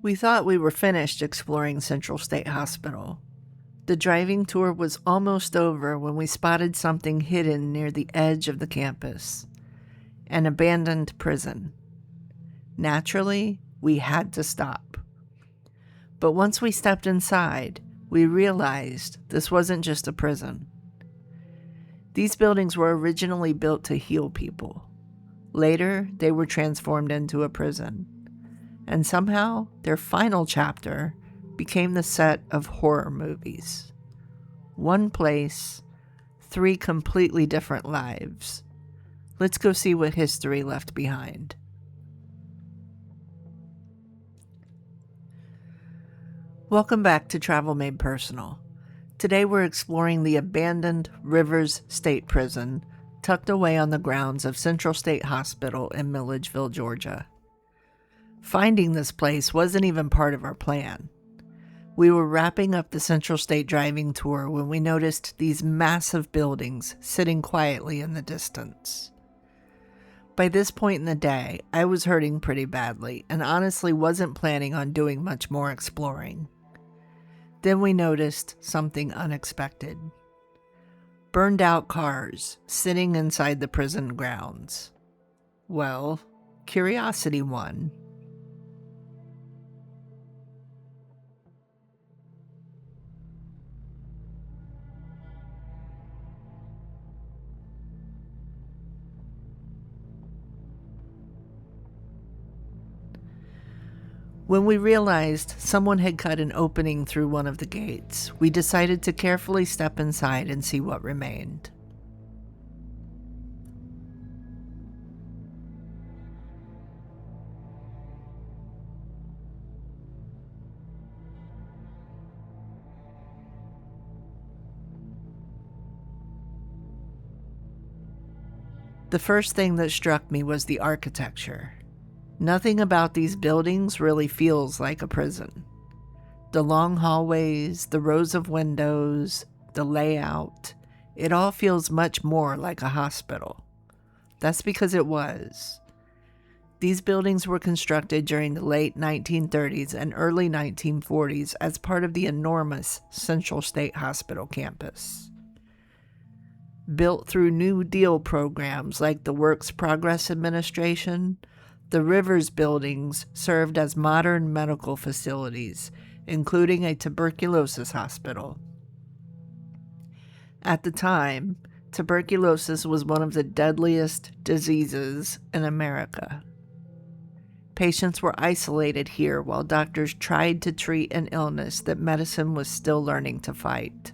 We thought we were finished exploring Central State Hospital. The driving tour was almost over when we spotted something hidden near the edge of the campus. An abandoned prison. Naturally, we had to stop. But once we stepped inside, we realized this wasn't just a prison. These buildings were originally built to heal people. Later, they were transformed into a prison. And somehow, their final chapter became the set of horror movies. One place, 3 completely different lives. Let's go see what history left behind. Welcome back to Travel Made Personal. Today we're exploring the abandoned Rivers State Prison, tucked away on the grounds of Central State Hospital in Milledgeville, Georgia. Finding this place wasn't even part of our plan. We were wrapping up the Central State driving tour when we noticed these massive buildings sitting quietly in the distance. By this point in the day, I was hurting pretty badly and honestly wasn't planning on doing much more exploring. Then we noticed something unexpected. Burned out cars sitting inside the prison grounds. Well, curiosity won. When we realized someone had cut an opening through one of the gates, we decided to carefully step inside and see what remained. The first thing that struck me was the architecture. Nothing about these buildings really feels like a prison. The long hallways, the rows of windows, the layout, it all feels much more like a hospital. That's because it was. These buildings were constructed during the late 1930s and early 1940s as part of the enormous Central State Hospital campus. Built through New Deal programs like the Works Progress Administration, the Rivers buildings served as modern medical facilities, including a tuberculosis hospital. At the time, tuberculosis was one of the deadliest diseases in America. Patients were isolated here while doctors tried to treat an illness that medicine was still learning to fight.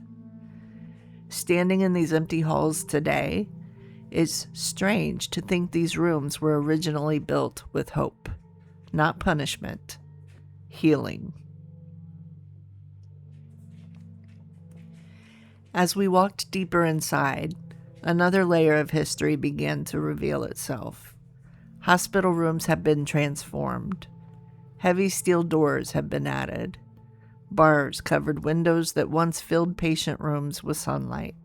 Standing in these empty halls today, it's strange to think these rooms were originally built with hope, not punishment, healing. As we walked deeper inside, another layer of history began to reveal itself. Hospital rooms have been transformed. Heavy steel doors have been added. Bars covered windows that once filled patient rooms with sunlight.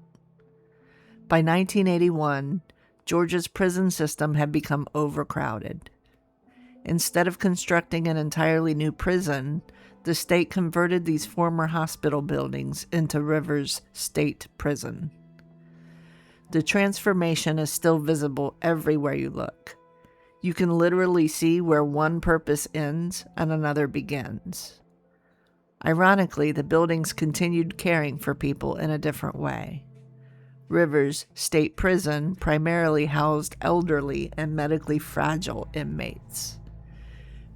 By 1981, Georgia's prison system had become overcrowded. Instead of constructing an entirely new prison, the state converted these former hospital buildings into Rivers State Prison. The transformation is still visible everywhere you look. You can literally see where one purpose ends and another begins. Ironically, the buildings continued caring for people in a different way. Rivers State Prison primarily housed elderly and medically fragile inmates.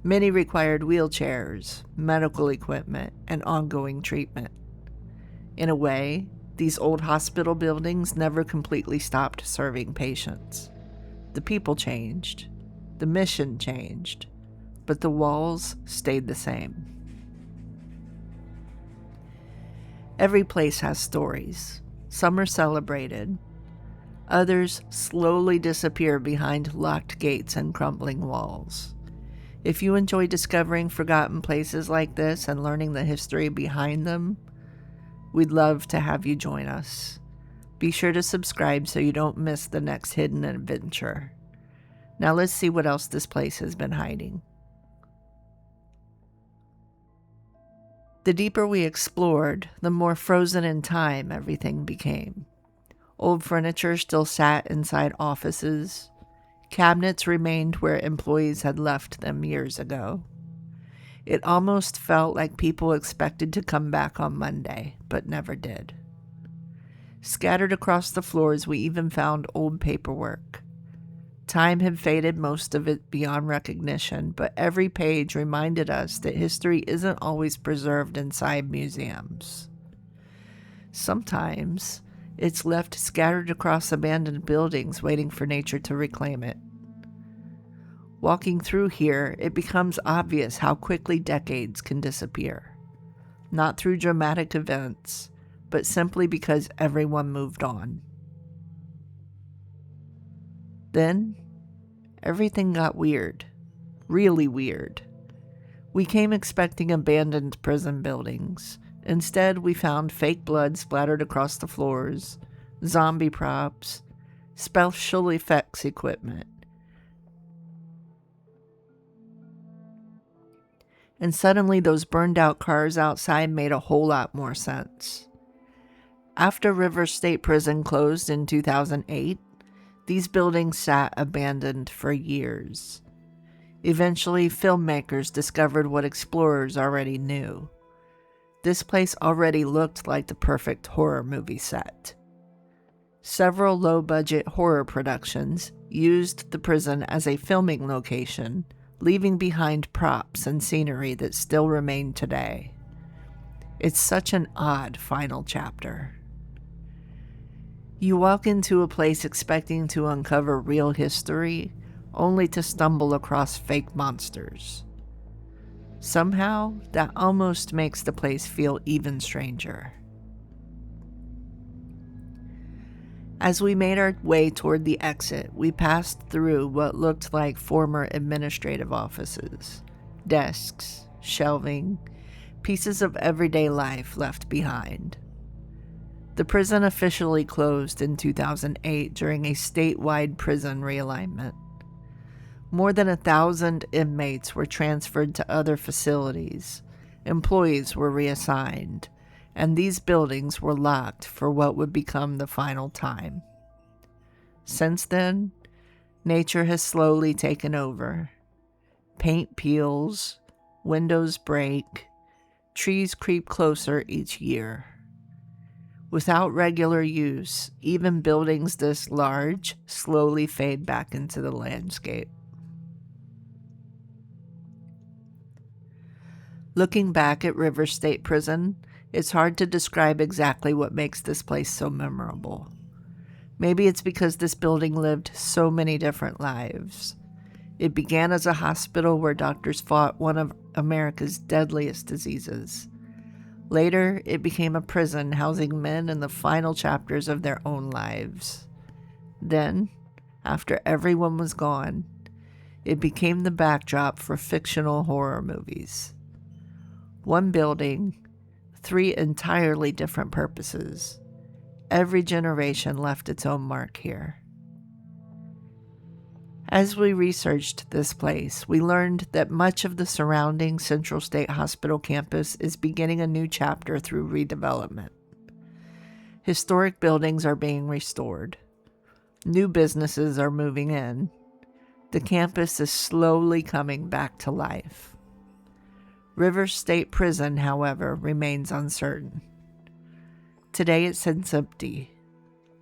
Many required wheelchairs, medical equipment, and ongoing treatment. In a way, these old hospital buildings never completely stopped serving patients. The people changed, the mission changed, but the walls stayed the same. Every place has stories. Some are celebrated. Others slowly disappear behind locked gates and crumbling walls. If you enjoy discovering forgotten places like this and learning the history behind them, we'd love to have you join us. Be sure to subscribe so you don't miss the next hidden adventure. Now let's see what else this place has been hiding. The deeper we explored, the more frozen in time everything became. Old furniture still sat inside offices. Cabinets remained where employees had left them years ago. It almost felt like people expected to come back on Monday, but never did. Scattered across the floors, we even found old paperwork. Time had faded most of it beyond recognition, but every page reminded us that history isn't always preserved inside museums. Sometimes it's left scattered across abandoned buildings waiting for nature to reclaim it. Walking through here, it becomes obvious how quickly decades can disappear. Not through dramatic events, but simply because everyone moved on. Then, everything got weird. Really weird. We came expecting abandoned prison buildings. Instead, we found fake blood splattered across the floors, zombie props, special effects equipment. And suddenly those burned out cars outside made a whole lot more sense. After River State Prison closed in 2008, these buildings sat abandoned for years. Eventually, filmmakers discovered what explorers already knew. This place already looked like the perfect horror movie set. Several low-budget horror productions used the prison as a filming location, leaving behind props and scenery that still remain today. It's such an odd final chapter. You walk into a place expecting to uncover real history, only to stumble across fake monsters. Somehow, that almost makes the place feel even stranger. As we made our way toward the exit, we passed through what looked like former administrative offices, desks, shelving, pieces of everyday life left behind. The prison officially closed in 2008 during a statewide prison realignment. More than 1,000 inmates were transferred to other facilities, employees were reassigned, and these buildings were locked for what would become the final time. Since then, nature has slowly taken over. Paint peels, windows break, trees creep closer each year. Without regular use, even buildings this large slowly fade back into the landscape. Looking back at River State Prison, it's hard to describe exactly what makes this place so memorable. Maybe it's because this building lived so many different lives. It began as a hospital where doctors fought one of America's deadliest diseases. Later, it became a prison housing men in the final chapters of their own lives. Then, after everyone was gone, it became the backdrop for fictional horror movies. One building, 3 entirely different purposes. Every generation left its own mark here. As we researched this place, we learned that much of the surrounding Central State Hospital campus is beginning a new chapter through redevelopment. Historic buildings are being restored. New businesses are moving in. The campus is slowly coming back to life. River State Prison, however, remains uncertain. Today it sits empty,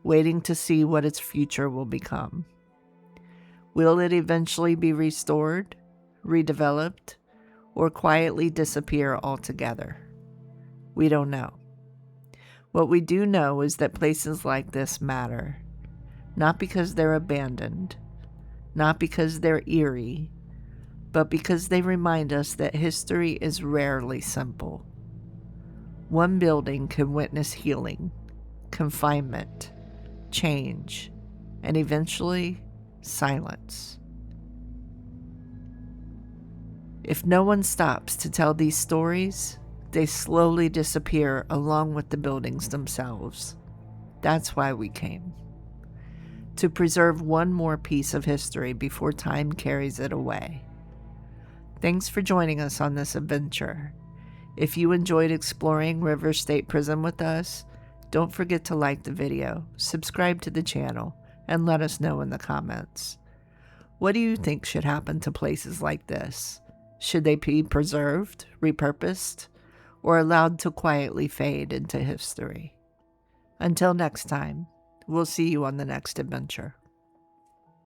waiting to see what its future will become. Will it eventually be restored, redeveloped, or quietly disappear altogether? We don't know. What we do know is that places like this matter, not because they're abandoned, not because they're eerie, but because they remind us that history is rarely simple. One building can witness healing, confinement, change, and eventually silence. If no one stops to tell these stories, they slowly disappear along with the buildings themselves. That's why we came. To preserve one more piece of history before time carries it away. Thanks for joining us on this adventure. If you enjoyed exploring River State Prison with us, don't forget to like the video, subscribe to the channel, and let us know in the comments. What do you think should happen to places like this? Should they be preserved, repurposed, or allowed to quietly fade into history? Until next time, we'll see you on the next adventure.